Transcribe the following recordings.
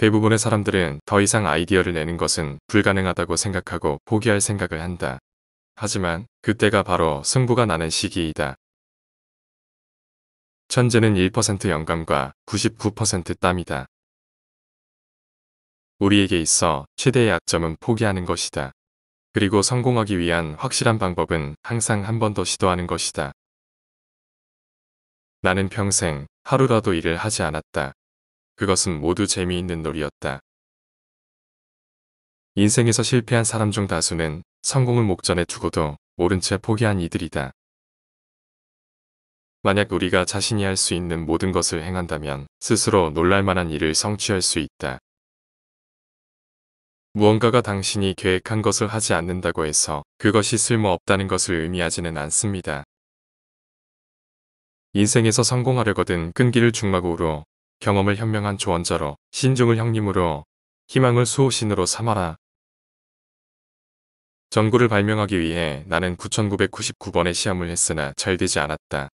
대부분의 사람들은 더 이상 아이디어를 내는 것은 불가능하다고 생각하고 포기할 생각을 한다. 하지만 그때가 바로 승부가 나는 시기이다. 천재는 1% 영감과 99% 땀이다. 우리에게 있어 최대의 약점은 포기하는 것이다. 그리고 성공하기 위한 확실한 방법은 항상 한 번 더 시도하는 것이다. 나는 평생 하루라도 일을 하지 않았다. 그것은 모두 재미있는 놀이였다. 인생에서 실패한 사람 중 다수는 성공을 목전에 두고도 모른 채 포기한 이들이다. 만약 우리가 자신이 할 수 있는 모든 것을 행한다면 스스로 놀랄만한 일을 성취할 수 있다. 무언가가 당신이 계획한 것을 하지 않는다고 해서 그것이 쓸모없다는 것을 의미하지는 않습니다. 인생에서 성공하려거든 끈기를 중마고로, 경험을 현명한 조언자로, 신중을 형님으로, 희망을 수호신으로 삼아라. 전구를 발명하기 위해 나는 9999번의 시험을 했으나 잘 되지 않았다.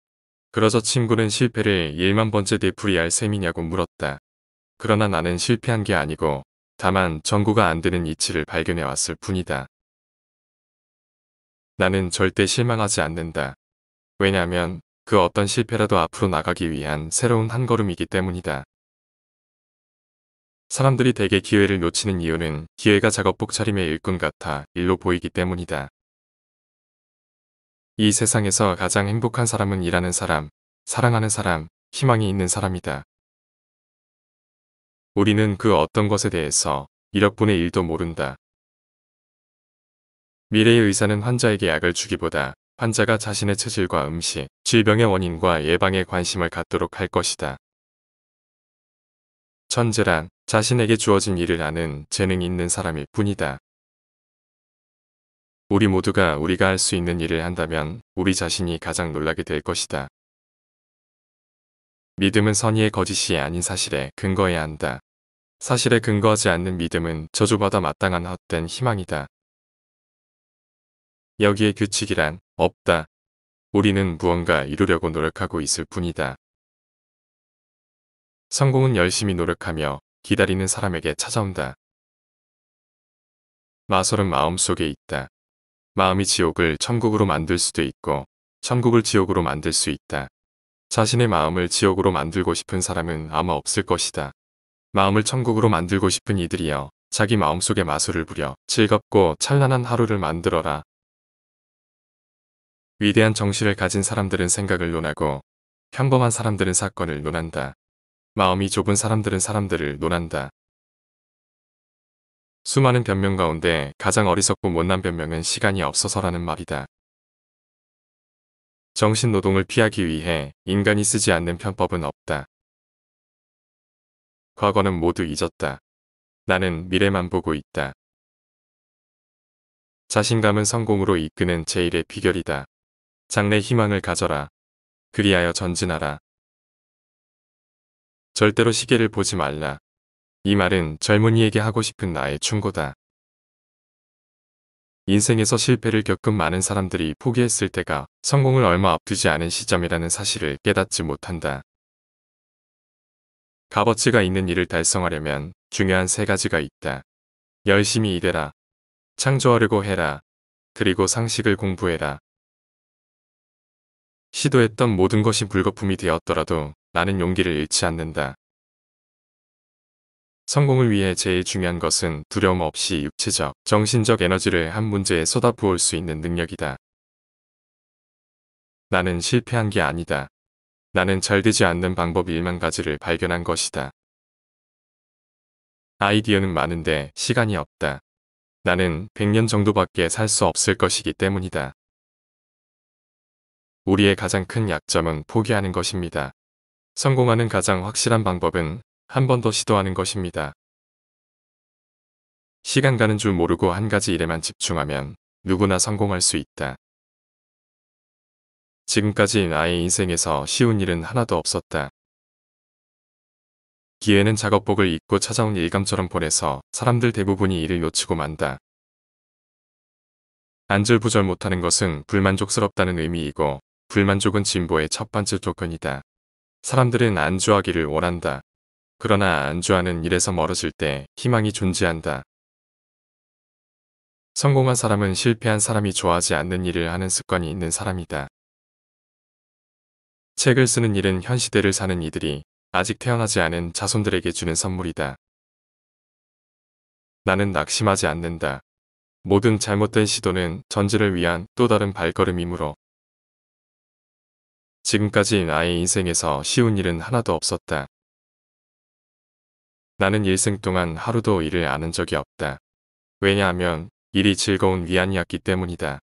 그러자 친구는 실패를 1만 번째 되풀이할 셈이냐고 물었다. 그러나 나는 실패한 게 아니고 다만 전구가 안 되는 이치를 발견해 왔을 뿐이다. 나는 절대 실망하지 않는다. 왜냐하면 그 어떤 실패라도 앞으로 나가기 위한 새로운 한 걸음이기 때문이다. 사람들이 대개 기회를 놓치는 이유는 기회가 작업복 차림의 일꾼 같아 일로 보이기 때문이다. 이 세상에서 가장 행복한 사람은 일하는 사람, 사랑하는 사람, 희망이 있는 사람이다. 우리는 그 어떤 것에 대해서 1억분의 1도 모른다. 미래의 의사는 환자에게 약을 주기보다 환자가 자신의 체질과 음식, 질병의 원인과 예방에 관심을 갖도록 할 것이다. 천재란 자신에게 주어진 일을 아는 재능이 있는 사람일 뿐이다. 우리 모두가 우리가 할 수 있는 일을 한다면 우리 자신이 가장 놀라게 될 것이다. 믿음은 선의의 거짓이 아닌 사실에 근거해야 한다. 사실에 근거하지 않는 믿음은 저주받아 마땅한 헛된 희망이다. 여기에 규칙이란 없다. 우리는 무언가 이루려고 노력하고 있을 뿐이다. 성공은 열심히 노력하며 기다리는 사람에게 찾아온다. 마술은 마음속에 있다. 마음이 지옥을 천국으로 만들 수도 있고 천국을 지옥으로 만들 수 있다. 자신의 마음을 지옥으로 만들고 싶은 사람은 아마 없을 것이다. 마음을 천국으로 만들고 싶은 이들이여 자기 마음속에 마술을 부려 즐겁고 찬란한 하루를 만들어라. 위대한 정신을 가진 사람들은 생각을 논하고 평범한 사람들은 사건을 논한다. 마음이 좁은 사람들은 사람들을 논한다. 수많은 변명 가운데 가장 어리석고 못난 변명은 시간이 없어서라는 말이다. 정신노동을 피하기 위해 인간이 쓰지 않는 편법은 없다. 과거는 모두 잊었다. 나는 미래만 보고 있다. 자신감은 성공으로 이끄는 제일의 비결이다. 장래 희망을 가져라. 그리하여 전진하라. 절대로 시계를 보지 말라. 이 말은 젊은이에게 하고 싶은 나의 충고다. 인생에서 실패를 겪은 많은 사람들이 포기했을 때가 성공을 얼마 앞두지 않은 시점이라는 사실을 깨닫지 못한다. 값어치가 있는 일을 달성하려면 중요한 3가지가 있다. 열심히 일해라. 창조하려고 해라. 그리고 상식을 공부해라. 시도했던 모든 것이 불거품이 되었더라도 나는 용기를 잃지 않는다. 성공을 위해 제일 중요한 것은 두려움 없이 육체적, 정신적 에너지를 한 문제에 쏟아부을 수 있는 능력이다. 나는 실패한 게 아니다. 나는 잘 되지 않는 방법 1만 가지를 발견한 것이다. 아이디어는 많은데 시간이 없다. 나는 100년 정도밖에 살 수 없을 것이기 때문이다. 우리의 가장 큰 약점은 포기하는 것입니다. 성공하는 가장 확실한 방법은 한 번 더 시도하는 것입니다. 시간 가는 줄 모르고 한 가지 일에만 집중하면 누구나 성공할 수 있다. 지금까지 나의 인생에서 쉬운 일은 하나도 없었다. 기회는 작업복을 입고 찾아온 일감처럼 보내서 사람들 대부분이 일을 놓치고 만다. 안절부절 못하는 것은 불만족스럽다는 의미이고 불만족은 진보의 첫 번째 조건이다. 사람들은 안주하기를 원한다. 그러나 안주하는 일에서 멀어질 때 희망이 존재한다. 성공한 사람은 실패한 사람이 좋아하지 않는 일을 하는 습관이 있는 사람이다. 책을 쓰는 일은 현 시대를 사는 이들이 아직 태어나지 않은 자손들에게 주는 선물이다. 나는 낙심하지 않는다. 모든 잘못된 시도는 전진을 위한 또 다른 발걸음이므로. 지금까지 나의 인생에서 쉬운 일은 하나도 없었다. 나는 일생 동안 하루도 일을 안 한 적이 없다. 왜냐하면 일이 즐거운 위안이었기 때문이다.